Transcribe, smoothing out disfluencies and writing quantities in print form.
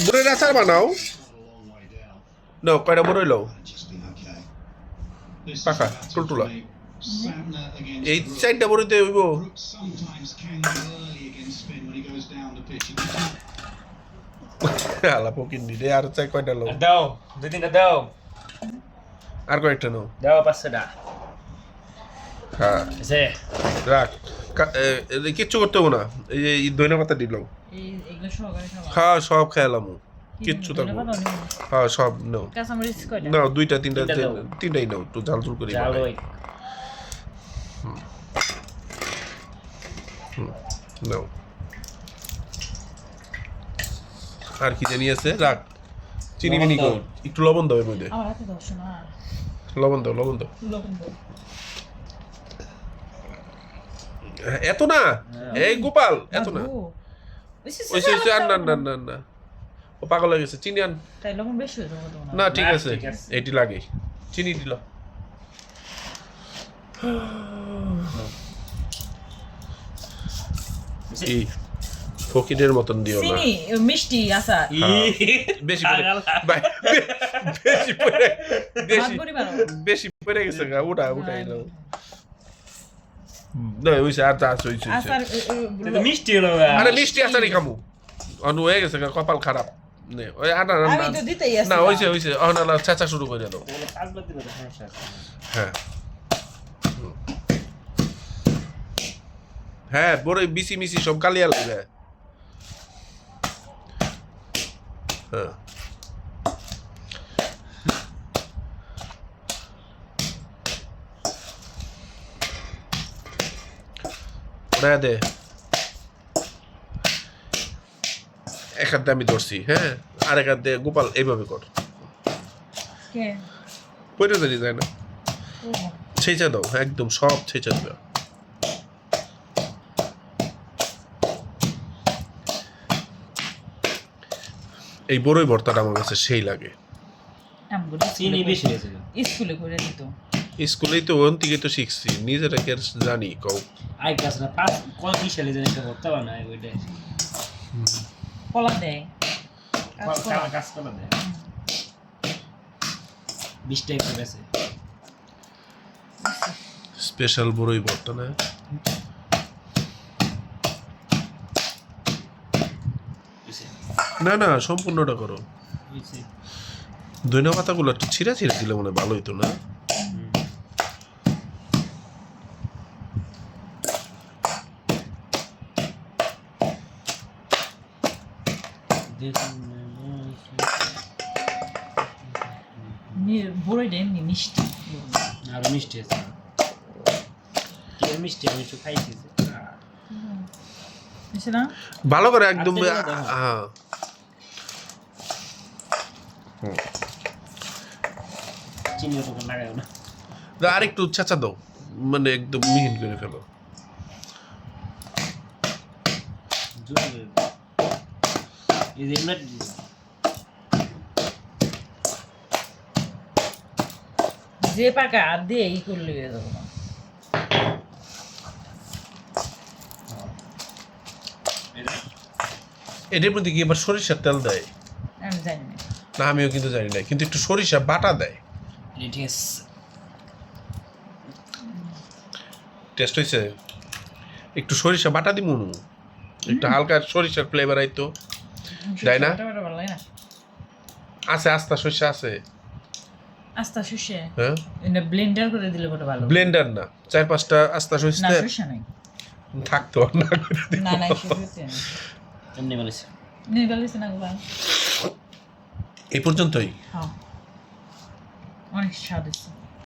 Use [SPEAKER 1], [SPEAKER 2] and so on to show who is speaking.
[SPEAKER 1] বড়ইয়ের আচার বানাও নাও কয়টা বড়ই লও পাকা টুলটুলা এই চারটা বড়িতে হইব আলা পকিন নি রে আর চাই কয়টা লও
[SPEAKER 2] দাও দুই তিনটা দাও
[SPEAKER 1] আর কয়েকটা নাও
[SPEAKER 2] দাও পাঁচটা
[SPEAKER 1] হ্যাঁ
[SPEAKER 2] এসে
[SPEAKER 1] রাখ কিচ্ছু করতে হবে না এই দইনা পাতা দিল হ্যাঁ সব খেলাম কিচ্ছু থাকবো হ্যাঁ সব নাও নাও দুইটা তিনটা তিনটাই নাও একটু ঝাল ঝুল করে নাও আর কি জানি আছে রাখ চিনি মিনি কর একটু লবণ দাও এর মধ্যে লবণ দাও এত না এই গোপাল এত না ওই আর না ও পাগল হয়ে গেছে চিনি আন না ঠিক আছে এটি লাগে চিনি দিল এই ফকিরের মতন দিও না
[SPEAKER 3] মিষ্টি আচার
[SPEAKER 1] বেশি বেশি পড়ে গেছে গা উঠাই নাও না ওইসে আর চাষ হয়েছে
[SPEAKER 2] মিষ্টি হলো
[SPEAKER 1] আরে মিষ্টি আচারই খামু অনু হয়ে গেছে কপাল খারাপ নে ওই আটা না হইছে অহনালা চেঁচা শুরু করে দাও হ্যাঁ হ্যাঁ বড় বিসি মিসি সব কালিয়া লাগে হ্যাঁ দে এক হাতে আমি ধরছি হ্যাঁ আর এক হাতে গোপাল এইভাবে কর পরে জানি যায় না ছেঁচা দাও একদম সব ছেঁচা দাও এই বড়ই ভর্তাটা আমার কাছে সেই লাগে স্কুলেই তো ওখান থেকে তো শিখছি নিজেরা কি আর জানি কও
[SPEAKER 2] আই ক্লাস না পাঁচ কোন কি সালে জানি একটা ভর্তা বানায় ওইটা
[SPEAKER 3] কলা দেয়
[SPEAKER 2] কাজ কলা দেয় 20 টাকা করে আছে
[SPEAKER 1] স্পেশাল বড়ই ভর্তা না সম্পূর্ণটা করো ধনিয়া পাতাগুলো একটু ছিঁড়া দিলে মনে ভালো হইতো না
[SPEAKER 3] মিষ্টি
[SPEAKER 2] আর মিষ্টি আছে মিষ্টি আমি একটু খাইছি
[SPEAKER 1] ভালো করে একদম হ্যাঁ
[SPEAKER 2] চিনি তো লাগাও না
[SPEAKER 1] আর একটু চেঁচা দাও মানে একদম মিহিন করে ফেলো
[SPEAKER 3] যে পাকা আর দিয়ে ই করলে যাবো না
[SPEAKER 1] এটার মধ্যে কি এবার সরিষার তেল দেয়
[SPEAKER 3] আমি জানি
[SPEAKER 1] না আমিও কিন্তু জানি না কিন্তু একটু সরিষা বাটা দেয় টেস্ট হয়েছে একটু সরিষা বাটা দিমু একটু হালকা সরিষার ফ্লেভার আইতো তাই না আছে আস্তা সরিষা আছে
[SPEAKER 3] আস্তা সরিষা
[SPEAKER 1] হ্যাঁ
[SPEAKER 3] এটা ব্লেন্ডার করে দিলে কত ভালো
[SPEAKER 1] ব্লেন্ডার না 4-5টা আস্তা সরিষা
[SPEAKER 3] না সরিষা নাই
[SPEAKER 1] থাকতো না
[SPEAKER 3] না সরিষা
[SPEAKER 2] এমনি বলেছে
[SPEAKER 3] না গোপাল
[SPEAKER 1] এই পর্যন্তই
[SPEAKER 3] হ্যাঁ অনেক স্বাদ হয়েছে